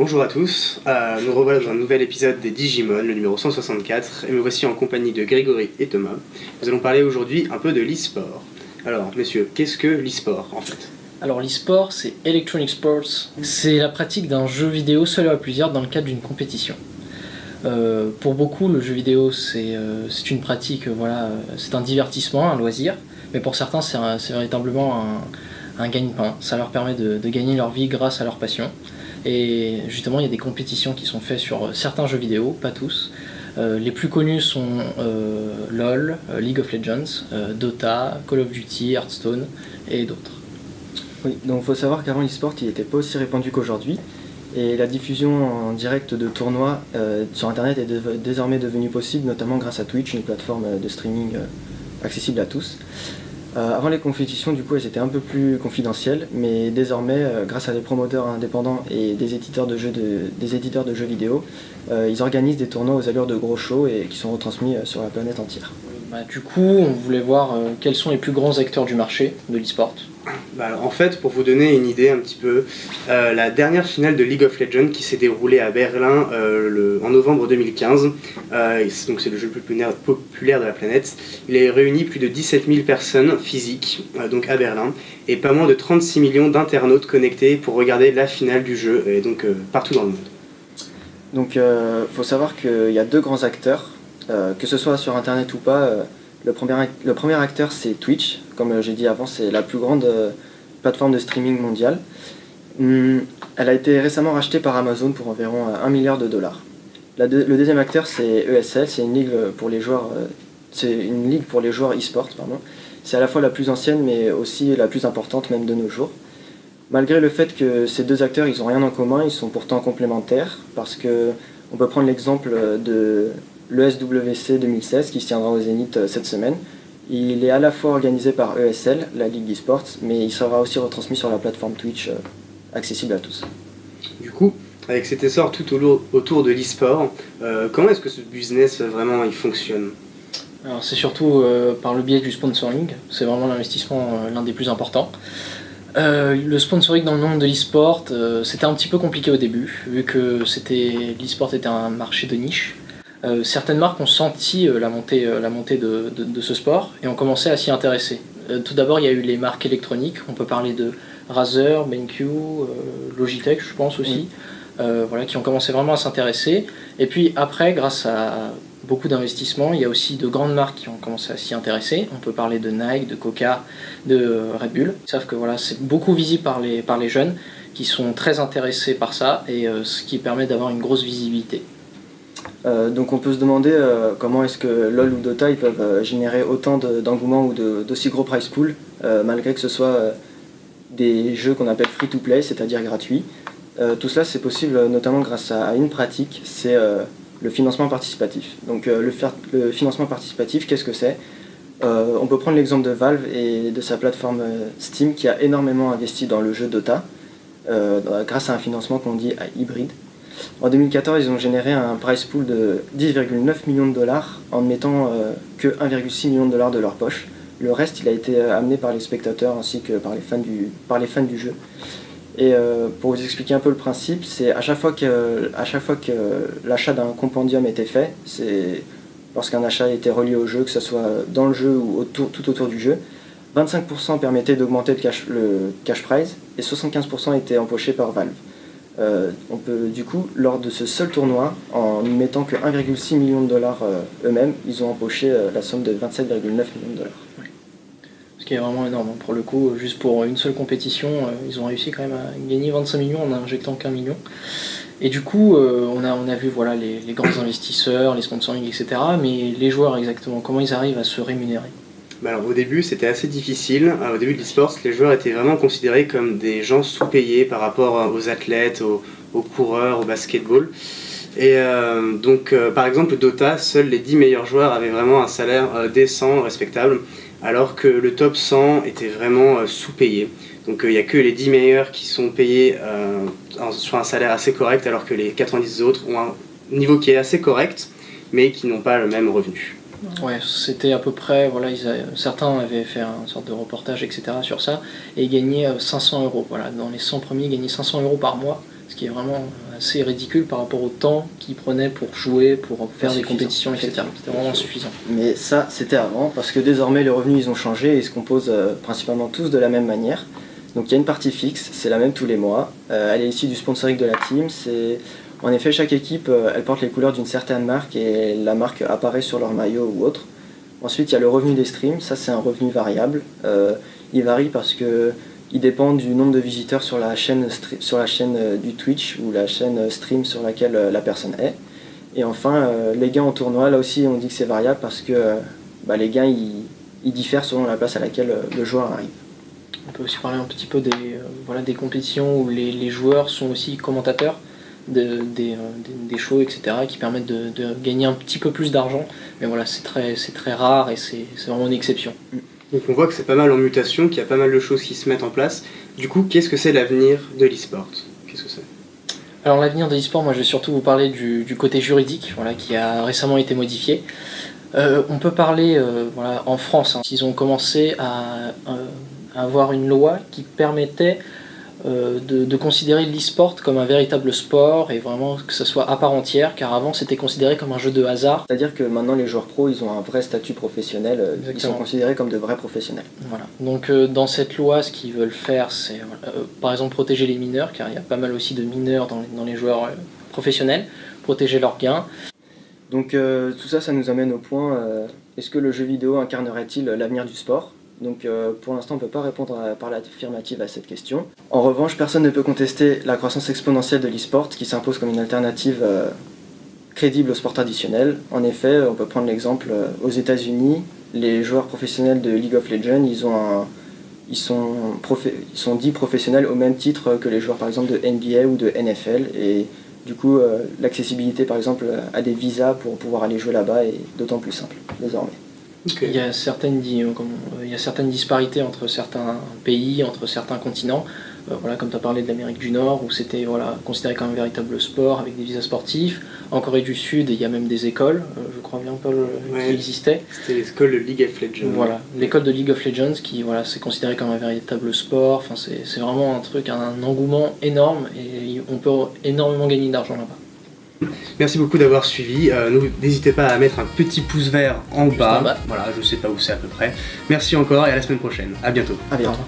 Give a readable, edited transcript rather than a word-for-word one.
bonjour à tous, nous revoilà dans un nouvel épisode des Digimon, le numéro 164, et me voici en compagnie de Grégory et Thomas. Nous allons parler aujourd'hui un peu de l'e-sport. Alors, messieurs, qu'est-ce que l'e-sport en fait ? Alors l'e-sport, c'est Electronic Sports, c'est la pratique d'un jeu vidéo seul ou à plusieurs dans le cadre d'une compétition. Pour beaucoup, le jeu vidéo, c'est une pratique, c'est un divertissement, un loisir, mais pour certains, c'est véritablement un gagne-pain. Ça leur permet de gagner leur vie grâce à leur passion. Et justement, il y a des compétitions qui sont faites sur certains jeux vidéo, pas tous. Les plus connus sont LoL, League of Legends, Dota, Call of Duty, Hearthstone et d'autres. Oui, donc il faut savoir qu'avant l'e-sport, il n'était pas aussi répandu qu'aujourd'hui. Et la diffusion en direct de tournois sur Internet est désormais devenue possible, notamment grâce à Twitch, une plateforme de streaming accessible à tous. Avant les compétitions, du coup, elles étaient un peu plus confidentielles, mais désormais, grâce à des promoteurs indépendants et des éditeurs de jeux vidéo, ils organisent des tournois aux allures de gros shows et qui sont retransmis sur la planète entière. Du coup, on voulait voir quels sont les plus grands acteurs du marché de l'e-sport. Alors, en fait, pour vous donner une idée un petit peu, la dernière finale de League of Legends qui s'est déroulée à Berlin en novembre 2015, donc c'est le jeu le plus populaire de la planète, il a réuni plus de 17 000 personnes physiques donc à Berlin et pas moins de 36 millions d'internautes connectés pour regarder la finale du jeu et donc partout dans le monde. Donc faut savoir qu'il y a deux grands acteurs, que ce soit sur Internet ou pas. Le premier acteur, c'est Twitch. Comme j'ai dit avant, c'est la plus grande plateforme de streaming mondiale. Elle a été récemment rachetée par Amazon pour environ 1 milliard de dollars. Le deuxième acteur, c'est ESL, c'est une ligue pour les joueurs e-sport. C'est à la fois la plus ancienne, mais aussi la plus importante même de nos jours. Malgré le fait que ces deux acteurs, ils n'ont rien en commun, ils sont pourtant complémentaires, parce que on peut prendre l'exemple de l'ESWC 2016 qui se tiendra au Zénith cette semaine. Il est à la fois organisé par ESL, la Ligue d'e-sport, mais il sera aussi retransmis sur la plateforme Twitch, accessible à tous. Du coup, avec cet essor tout autour de l'e-sport, comment est-ce que ce business vraiment il fonctionne ? Alors c'est surtout par le biais du sponsoring, c'est vraiment l'investissement l'un des plus importants. Le sponsoring dans le monde de l'e-sport, c'était un petit peu compliqué au début, vu que l'e-sport était un marché de niche. Certaines marques ont senti la montée de ce sport et ont commencé à s'y intéresser. Tout d'abord, il y a eu les marques électroniques, on peut parler de Razer, BenQ, Logitech, je pense aussi, qui ont commencé vraiment à s'intéresser. Et puis après, grâce à beaucoup d'investissements, il y a aussi de grandes marques qui ont commencé à s'y intéresser. On peut parler de Nike, de Coca, de Red Bull. Ils savent que c'est beaucoup visible par les jeunes qui sont très intéressés par ça et ce qui permet d'avoir une grosse visibilité. Donc on peut se demander comment est-ce que LoL ou Dota ils peuvent générer autant d'engouement ou d'aussi gros prize pool malgré que ce soit des jeux qu'on appelle free-to-play, c'est-à-dire gratuits. Tout cela c'est possible notamment grâce à une pratique, c'est le financement participatif. Donc le financement participatif, qu'est-ce que c'est ? On peut prendre l'exemple de Valve et de sa plateforme Steam qui a énormément investi dans le jeu Dota grâce à un financement qu'on dit hybride. En 2014, ils ont généré un prize pool de 10,9 millions de dollars en ne mettant que 1,6 million de dollars de leur poche. Le reste, il a été amené par les spectateurs ainsi que par les fans du jeu. Et pour vous expliquer un peu le principe, c'est à chaque fois que l'achat d'un compendium était fait, c'est lorsqu'un achat était relié au jeu, que ce soit dans le jeu ou tout autour du jeu, 25% permettait d'augmenter le cash prize et 75% était empoché par Valve. On peut du coup, lors de ce seul tournoi, en n'y mettant que 1,6 million de dollars eux-mêmes, ils ont empoché la somme de 27,9 millions de dollars. Oui. Ce qui est vraiment énorme. Pour le coup, juste pour une seule compétition, ils ont réussi quand même à gagner 25 millions en injectant qu'1 million. Et du coup, on a vu les grands investisseurs, les sponsoring, etc. Mais les joueurs exactement, comment ils arrivent à se rémunérer ? Alors, au début, c'était assez difficile. Au début de l'e-sport, les joueurs étaient vraiment considérés comme des gens sous-payés par rapport aux athlètes, aux coureurs, au basketball. Et par exemple, Dota, seuls les 10 meilleurs joueurs avaient vraiment un salaire décent, respectable, alors que le top 100 était vraiment sous-payé. Donc il n'y a que les 10 meilleurs qui sont payés sur un salaire assez correct, alors que les 90 autres ont un niveau qui est assez correct, mais qui n'ont pas le même revenu. Ouais, c'était à peu près, certains avaient fait une sorte de reportage, etc. sur ça, et ils gagnaient 500 euros. Voilà, dans les 100 premiers, ils gagnaient 500 euros par mois, ce qui est vraiment assez ridicule par rapport au temps qu'ils prenaient pour jouer, pour faire des compétitions, etc. C'était vraiment insuffisant. Mais ça, c'était avant, parce que désormais les revenus ils ont changé et ils se composent principalement tous de la même manière. Donc il y a une partie fixe, c'est la même tous les mois. Elle est issue du sponsoring de la team. En effet, chaque équipe, elle porte les couleurs d'une certaine marque et la marque apparaît sur leur maillot ou autre. Ensuite, il y a le revenu des streams. Ça, c'est un revenu variable. Il varie parce que il dépend du nombre de visiteurs sur la chaîne du Twitch ou la chaîne stream sur laquelle la personne est. Et enfin, les gains en tournoi, là aussi, on dit que c'est variable parce que les gains, ils diffèrent selon la place à laquelle le joueur arrive. On peut aussi parler un petit peu des compétitions où les joueurs sont aussi commentateurs des shows, etc., qui permettent de gagner un petit peu plus d'argent. Mais voilà, c'est très rare et c'est vraiment une exception. Donc on voit que c'est pas mal en mutation, qu'il y a pas mal de choses qui se mettent en place. Du coup, qu'est-ce que c'est l'avenir de l'e-sport ? Qu'est-ce que c'est ? Alors l'avenir de l'e-sport, moi je vais surtout vous parler du côté juridique, qui a récemment été modifié. On peut parler en France, ils ont commencé à avoir une loi qui permettait de considérer l'e-sport comme un véritable sport et vraiment que ce soit à part entière, car avant c'était considéré comme un jeu de hasard. C'est-à-dire que maintenant les joueurs pros ils ont un vrai statut professionnel, ils sont considérés comme de vrais professionnels. Voilà. Donc dans cette loi, ce qu'ils veulent faire, c'est par exemple protéger les mineurs, car il y a pas mal aussi de mineurs dans les joueurs professionnels, protéger leurs gains. Donc tout ça, ça nous amène au point, est-ce que le jeu vidéo incarnerait-il l'avenir du sport ? Donc pour l'instant on ne peut pas répondre par l'affirmative à cette question. En revanche, personne ne peut contester la croissance exponentielle de l'e-sport qui s'impose comme une alternative crédible au sport traditionnel. En effet, on peut prendre l'exemple aux États-Unis, les joueurs professionnels de League of Legends, ils sont dits professionnels au même titre que les joueurs par exemple de NBA ou de NFL, et du coup l'accessibilité par exemple à des visas pour pouvoir aller jouer là-bas est d'autant plus simple désormais. Okay. Il y a certaines disparités entre certains pays, entre certains continents. Comme tu as parlé de l'Amérique du Nord, où c'était considéré comme un véritable sport avec des visas sportifs. En Corée du Sud, il y a même des écoles, je crois bien, Paul, qui existaient. C'était l'école de League of Legends. Voilà, l'école de League of Legends qui c'est considéré comme un véritable sport. Enfin, c'est vraiment un engouement énorme et on peut énormément gagner d'argent là-bas. Merci beaucoup d'avoir suivi. N'hésitez pas à mettre un petit pouce vert en bas. Voilà, je sais pas où c'est à peu près. Merci encore et à la semaine prochaine. À bientôt. À bientôt.